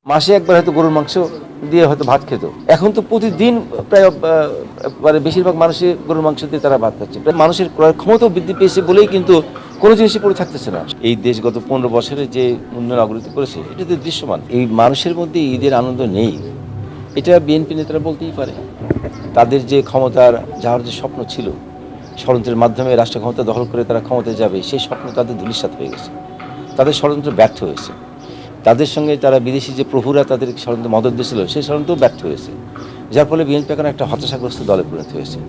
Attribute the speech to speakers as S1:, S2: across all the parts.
S1: মাসে একবার হয়তো গরুর মাংস দিয়ে হয়তো ভাত খেত। এখন তো প্রতিদিন প্রায় মানে বেশিরভাগ মানুষই গরুর মাংস দিয়ে তারা ভাত খাচ্ছে। প্রায় মানুষের ক্রয় ক্ষমতাও বৃদ্ধি পেয়েছে বলেই কিন্তু কোনো জিনিসই পড়ে থাকতেছে না। এই দেশ গত ১৫ বছরে যে উন্নয়ন অগ্রগতি করেছে এটা তো দৃশ্যমান। এই মানুষের মধ্যে ঈদের আনন্দ নেই, এটা বিএনপি নেতারা বলতেই পারে। তাদের যে ক্ষমতার যাওয়ার যে স্বপ্ন ছিল, ষড়যন্ত্রের মাধ্যমে রাষ্ট্র ক্ষমতা দখল করে তারা ক্ষমতায় যাবে, সেই স্বপ্ন তাদের ধূলিসাৎ হয়ে গেছে। তাদের ষড়যন্ত্র ব্যর্থ হয়েছে। তাদের সঙ্গে তারা বিদেশি যে প্রভুরা তাদের ষড়যন্ত্র মদত দিয়েছিল সেই ষড়যন্ত্রও ব্যর্থ হয়েছে, যার ফলে বিএনপি এখন একটা হতাশাগ্রস্ত দলে পরিণত হয়েছে।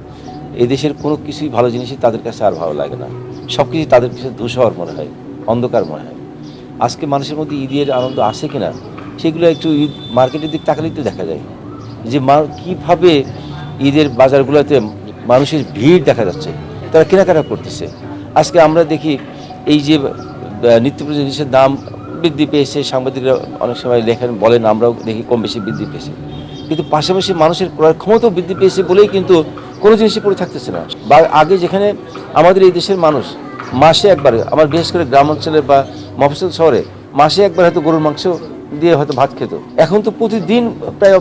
S1: এই দেশের কোনো কিছুই ভালো জিনিসই তাদের কাছে আর ভালো লাগে না, সব কিছুই তাদের কাছে ধূসর মনে হয়, অন্ধকার মনে হয়। আজকে মানুষের মধ্যে ঈদের আনন্দ আসে কিনা সেগুলো একটু ঈদ মার্কেটের দিক তাকালেই তো দেখা যায় যে কীভাবে ঈদের বাজারগুলোতে মানুষের ভিড় দেখা যাচ্ছে, তারা কেনাকাটা করতেছে। আজকে আমরা দেখি এই যে নিত্য প্রয়োজনীয় জিনিসের দাম বৃদ্ধি পেয়েছে, সাংবাদিকরা অনেক সময় লেখেন বলেন, আমরাও দেখি কম বেশি বৃদ্ধি পেয়েছে, কিন্তু পাশাপাশি মানুষের ক্রয় ক্ষমতাও বৃদ্ধি পেয়েছে বলেই কিন্তু কোনো জিনিসই পড়ে থাকতেছে না। বা আগে যেখানে আমাদের এই দেশের মানুষ মাসে একবার, আমার বিশেষ করে গ্রাম অঞ্চলে বা মফস্বল শহরে মাসে একবার হয়তো গরুর মাংস দিয়ে হয়তো ভাত খেত। এখন তো প্রতিদিন প্রায়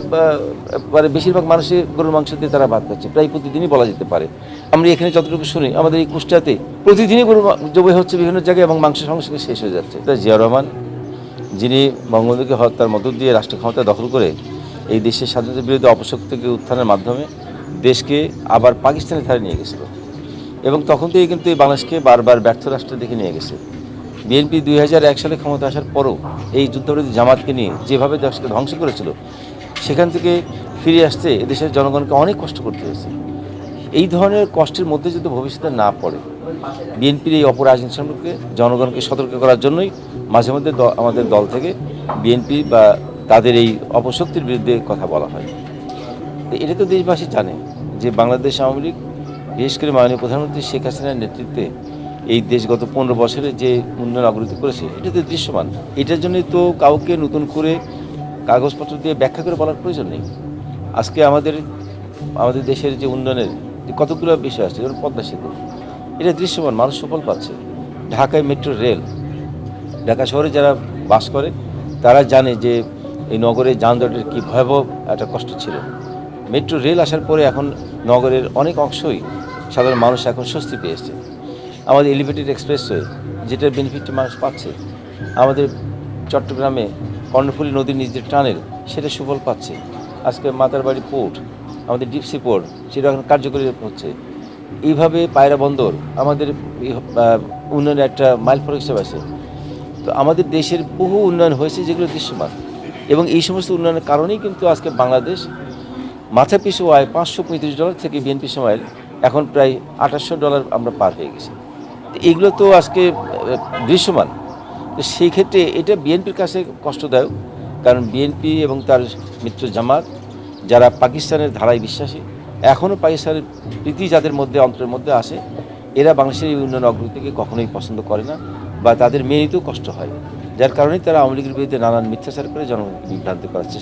S1: মানে বেশিরভাগ মানুষই গরুর মাংস দিয়ে তারা ভাত খাচ্ছে, প্রায় প্রতিদিনই বলা যেতে পারে। আমরা এখানে যতটুকু শুনি আমাদের এই কুষ্টিয়াতে প্রতিদিনই গরু জবাই হচ্ছে বিভিন্ন জায়গায় এবং মাংস সঙ্গে সঙ্গে শেষ হয়ে যাচ্ছে। জিয়া রহমান, যিনি বঙ্গবন্ধুকে হত্যার মধ্য দিয়ে রাষ্ট্র ক্ষমতা দখল করে এই দেশের স্বাধীনতার বিরুদ্ধে অপশক্তিকে উত্থানের মাধ্যমে দেশকে আবার পাকিস্তানের ধারে নিয়ে গেছিল, এবং তখন থেকেই কিন্তু এই বাংলাদেশকে বারবার ব্যর্থ রাষ্ট্রের দিকে নিয়ে গেছে। বিএনপি ২০০১ সালে ক্ষমতা আসার পরও এই যুদ্ধবিরোধী জামাতকে নিয়ে যেভাবে দেশকে ধ্বংস করেছিল, সেখান থেকে ফিরে আসতে এদেশের জনগণকে অনেক কষ্ট করতে হয়েছে। এই ধরনের কষ্টের মধ্যে যদি ভবিষ্যতে না পড়ে, বিএনপির এই অপরাজনীতি সম্পর্কে জনগণকে সতর্ক করার জন্যই মাঝে মধ্যে আমাদের দল থেকে বিএনপি বা তাদের এই অপশক্তির বিরুদ্ধে কথা বলা হয়। এটা তো দেশবাসী জানে যে বাংলাদেশ আওয়ামী লীগ, বিশেষ করে মাননীয় প্রধানমন্ত্রী শেখ হাসিনার নেতৃত্বে এই দেশ গত ১৫ বছরে যে উন্নয়ন অগ্রগতি করেছে এটা তো দৃশ্যমান। এটার জন্যই তো কাউকে নতুন করে কাগজপত্র দিয়ে ব্যাখ্যা করে বলার প্রয়োজন নেই। আজকে আমাদের দেশের যে উন্নয়নের কতগুলো বিষয় আছে, যেমন পদ্মা সেতু, এটা দৃশ্যমান, মানুষ সুফল পাচ্ছে। ঢাকায় মেট্রো রেল, ঢাকা শহরে যারা বাস করে তারা জানে যে এই নগরে যানজটের কী ভয়াবহ একটা কষ্ট ছিল। মেট্রো রেল আসার পরে এখন নগরের অনেক অংশই সাধারণ মানুষ এখন স্বস্তি পেয়েছে। আমাদের এলিভেটেড এক্সপ্রেসওয়ে, যেটার বেনিফিটটা মানুষ পাচ্ছে। আমাদের চট্টগ্রামে কর্ণফুলী নদীর নিচ দিয়ে টানেল, সেটা সুফল পাচ্ছে। আজকে মাতারবাড়ি পোর্ট, আমাদের ডিপসি পোর্ট, সেটা এখন কার্যকরী হচ্ছে। এইভাবে পায়রা বন্দর আমাদের উন্নয়নের একটা মাইলফলক হিসেবে আছে। তো আমাদের দেশের বহু উন্নয়ন হয়েছে যেগুলো দৃশ্যমান, এবং এই সমস্ত উন্নয়নের কারণেই কিন্তু আজকে বাংলাদেশ মাথা পিছু আয় $535 থেকে বিএনপি সময়ের এখন প্রায় $2800 আমরা পার হয়ে গেছি। তো এগুলো তো আজকে দৃশ্যমান। তো সেই ক্ষেত্রে এটা বিএনপির কাছে কষ্টদায়ক, কারণ বিএনপি এবং তার মিত্র জামাত, যারা পাকিস্তানের ধারায় বিশ্বাসী, এখনও পাকিস্তানের প্রীতি যাদের মধ্যে অন্তরের মধ্যে আসে, এরা বাংলাদেশের এই উন্নয়ন অগ্রগতিকে কখনোই পছন্দ করে না বা তাদের মেনে নিতেও কষ্ট হয়, যার কারণেই তারা আওয়ামী লীগের বিরুদ্ধে নানান মিথ্যাচার করে জনগণকে বিভ্রান্ত করার চেষ্টা